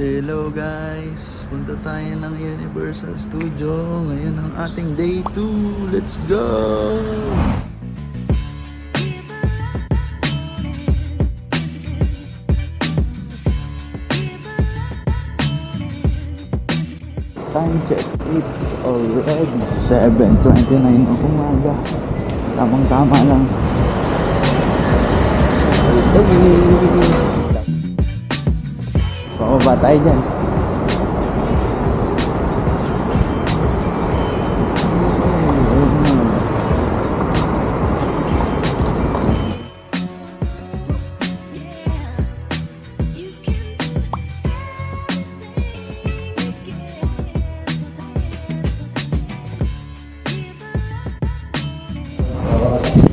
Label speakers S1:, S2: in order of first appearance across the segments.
S1: Hello guys! Punta tayo ng Universal Studio. Ngayon ang ating day 2. Let's go! Time check. It's already 7:29 ng umaga. Tamang-tama lang. Pababa tayo dyan.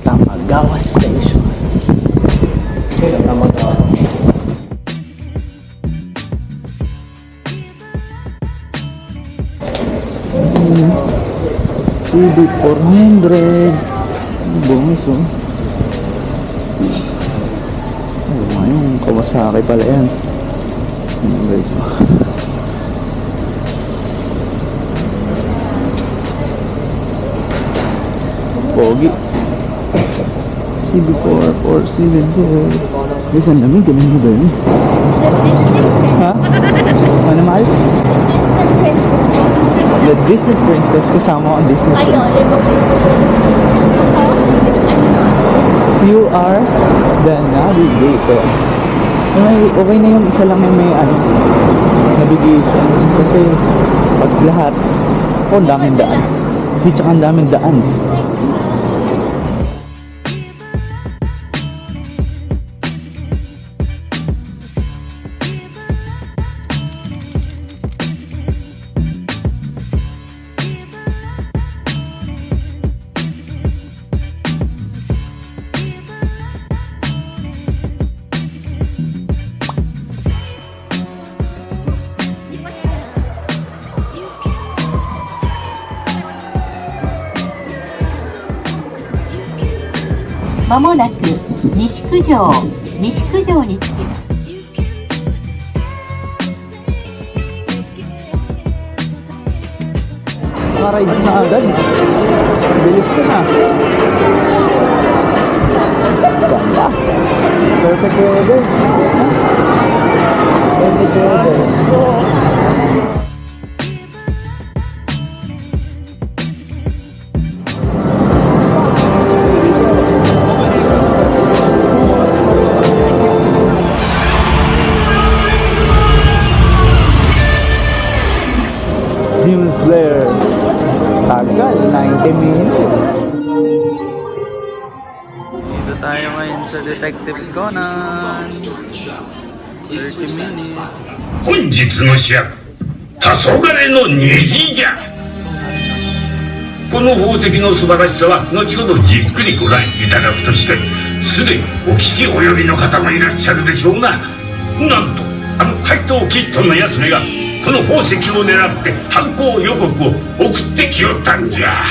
S1: Tamagawa Station. Tamagawa. CB400 bungis oh. Oh, yung Kawasaki pala yan. Guys oh. Pogi CB447 guys, ang lamig. Ganun mo ba yun?
S2: The Disney Princess.
S1: Ha? Ano mahal?
S2: Disney Princess.
S1: The Disney Princess. Kasama ang Disney Princess. You are the navigator. Okay na yung isa lang yung may navigation. Kasi pag lahat, ang daming daan. Hindi tsaka ang daming daan.
S2: Mamonaku Nishikujoに着き
S1: Naka-ride na agad. Bilis ka na. Ganda. Perfect weather. Perfect weather. Demon Slayer. Tagal, 90 minutes. Dito tayo ngayon sa Detective Conan. 30 minutes.
S3: 本日の主役、黄昏の虹じゃ。この宝石の素晴らしさは後ほどじっくりご覧いただくとして、すでにお聞き及びの方もいらっしゃるでしょうが、なんとあの怪盗キッドのやつめがこの宝石を狙って犯行予告を送ってきよったんじゃ。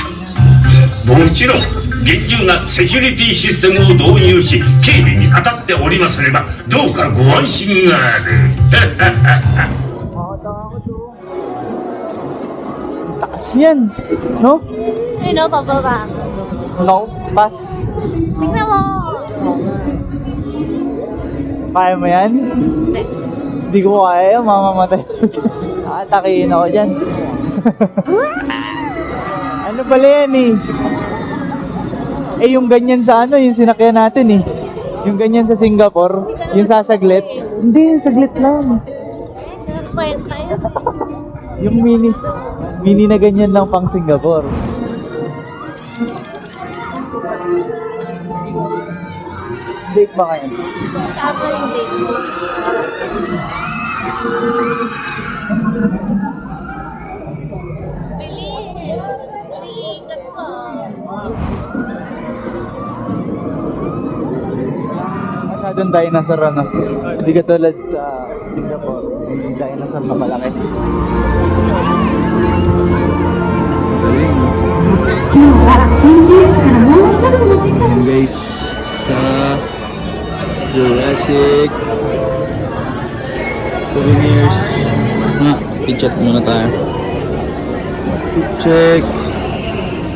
S3: もちろん厳重なセキュリティシステムを導入し警備に当たっておりますれば、どうかご安心がある。
S1: Taas yan, no?
S2: Sino pababa?
S1: No, pass.
S2: Tingnan mo!
S1: Kaya mo yan? Hindi ko kaya, mamamatay. Atakihin ako dyan. Ano pala yan eh? Eh yung ganyan sa ano, yung sinakyan natin eh. Yung ganyan sa Singapore, yung sasaglit. Hindi, yung saglit lang. Yung mini na ganyan lang pang Singapore. Mag-date ba kayo?
S2: Tama yung date mo. Bilis! Umiigat pa.
S1: Masyadong dinosaur ano. Hindi katulad sa Singapore. Yung dinosaur na malaki. Galing.
S4: 今日は研究室からもう一つ持ってきた
S1: Ayan guys, sa Jurassic Souvenirs. I-check muna tayo. I-check.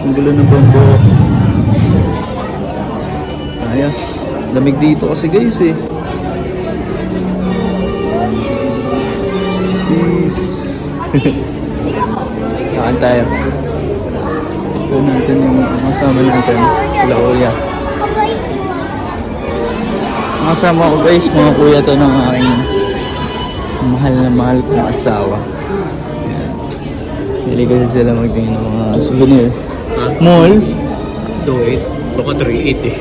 S1: Ang gulo ng bambo. Ayos. Lamig dito kasi guys eh. Peace. Kakan tayo. Ito natin yung kasama natin. Sila kuya. Kasama ko guys, mga kuya to ng aking mahal na mahal kong asawa. Ayan. Hindi kasi sila magtingin ng mga souvenir. Mall.
S5: 2.8. Baka 3.8 eh.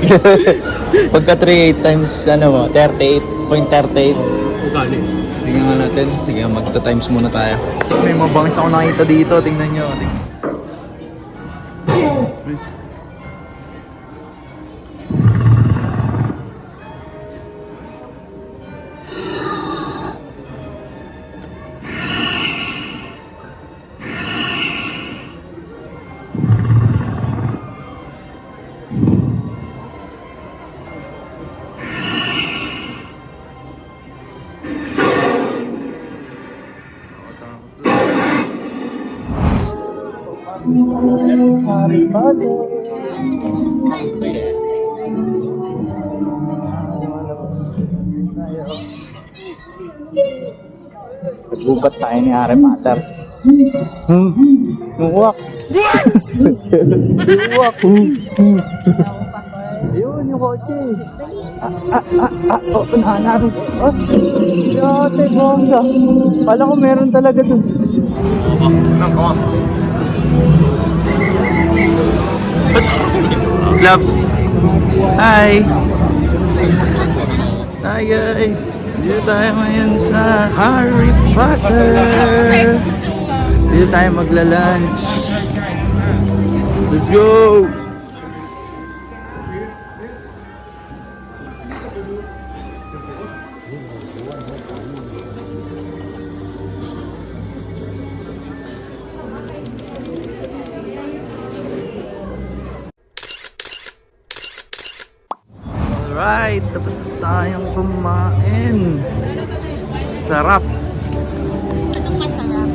S1: Pagka 3.8 times ano mo, 38.38.
S5: Magkano eh?
S1: Tingnan nga natin. Sige, magta-times muna tayo. May mga bangis ako nakita dito. Tingnan nyo. Harry Potter. Nagbubat tayo ni Harry Potter. Uwak. Uwak. Ayun yung kotse. Oh, nahanap. Oh, yate, bongga. Pala ko meron talaga dun. Love. Hi. Hi guys. Dito tayo ngayon sa Harry Potter. Dito tayo magla-lunch. Let's go. Alright, tapos na tayong kumain. Sarap.
S2: Anong masarap?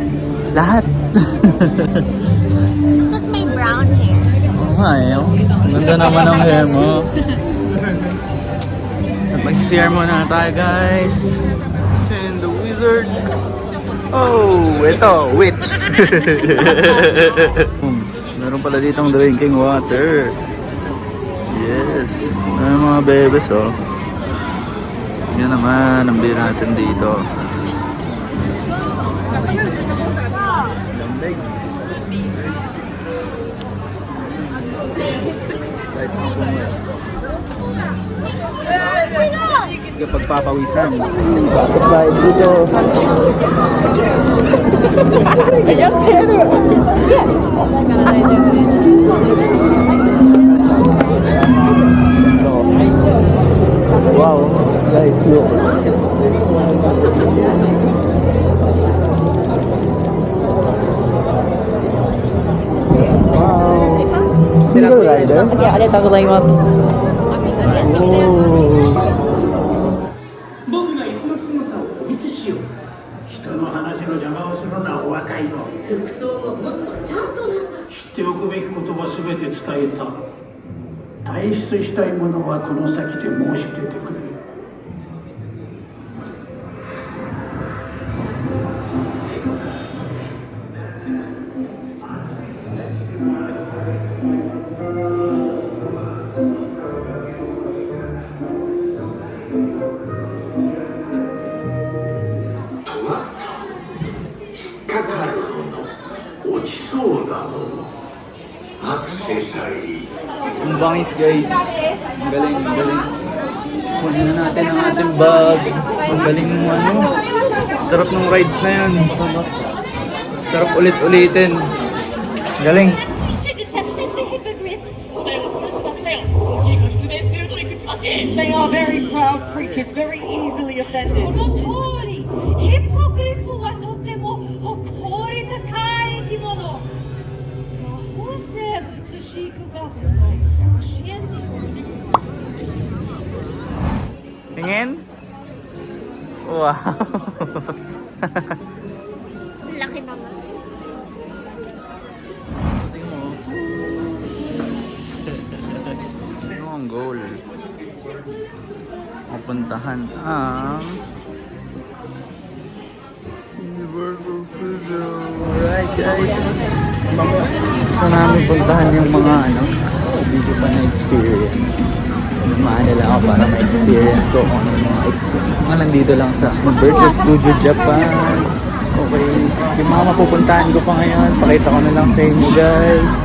S1: Lahat.
S2: Ba't may brown hair?
S1: Oo nga eh. Oh. Ganda naman ang hair mo. At mag-share muna tayo guys. Send the wizard. Oh, ito, witch. Meron pala ditong drinking water. Yes. Ano mga bebes oh. Yan naman ang beer natin dito. Lamig. Kahit sa pumas. Kapag papawisan. Pasok tayo dito. Ayan, pero. Wow, guys, look. Wow. Single rider?
S4: Okay, ありがとうございます。
S6: 僕が椅子の強さをお見せしよう。人の話の邪魔をするな、お若いの。
S2: 服装をもっとちゃんとなさい。
S6: 知っておくべきことは全て伝えた。退出したいものはこの先で申し出てくれ。
S3: かかるもの落ちそうだものアクセサリー
S1: Ang bangis guys. Ang galing, ang galing. Kunin na natin ang ating bag. Ang galing mo ano. Sarap ng rides na yan. Sarap ulit-ulitin. Galing.
S7: They are very proud creatures, very easily offended.
S2: その通りヒッポクリフはとっても誇り高い生き物魔法生物飼育学の教えて
S1: Tingin? Wow.
S2: Laki naman.
S1: Ano ang goal? Mapuntahan ang Universal Studio. Alright guys. Gusto namin puntahan yung mga ano, hindi ko pa na-experience. Dumaan nila ako para ma-experience ko kung ano yung mga experience. Mga nandito lang sa Universal Studio Japan. Okay. Yung mga mapupuntahan ko pa ngayon, pakita ko na lang sa inyo guys.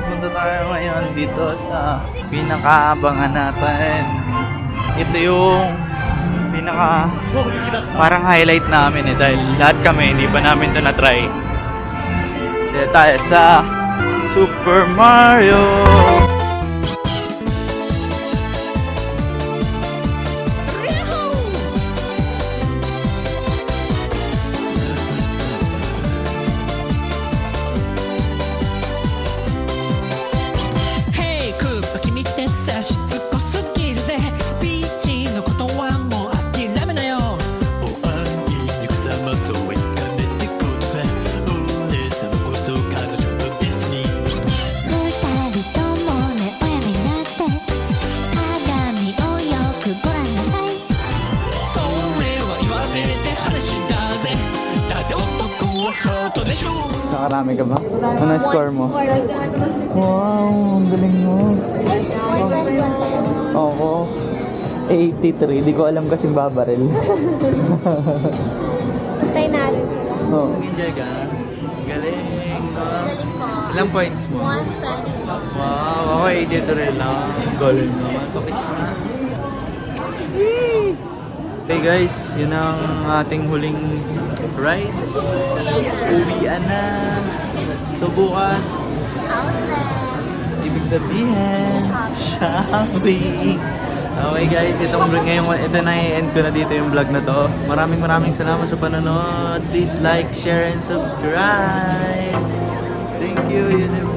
S1: Punta tayo ngayon dito sa pinakaabangan natin. Ito yung pinaka parang highlight namin dahil lahat kami hindi pa namin ito na-try. Dito tayo sa Super Mario.
S8: Hey クッパ君ってさしつこすぎるぜピーチのことはもう諦めなよおあんいにくさまそういかねてことさお姉さまこそ彼女のデスティニー
S4: 二人ともね親になって鏡をよくご覧なさい
S8: それは言われて話だぜだって男はハートでしょ
S1: Nakarami ka ba? Ano score mo? Wow, ang galing mo. Ako, 83. Di ko alam kasing babaril.
S2: Patay na rin sila.
S1: Oh. Nag-enjoy ka? Galing.
S2: Galing ko.
S1: Ilang points mo?
S2: 120.
S1: Wow, ako 83 rin lang. Galing naman. Pakis na. Okay guys, yun ang ating huling rides. Uwian na. So bukas,
S2: Outlet.
S1: ibig sabihin, shopping. Okay guys, ito na i-end ko na dito yung vlog na to. Maraming salamat sa panonood. Please like, share, and subscribe. Thank you, Universe.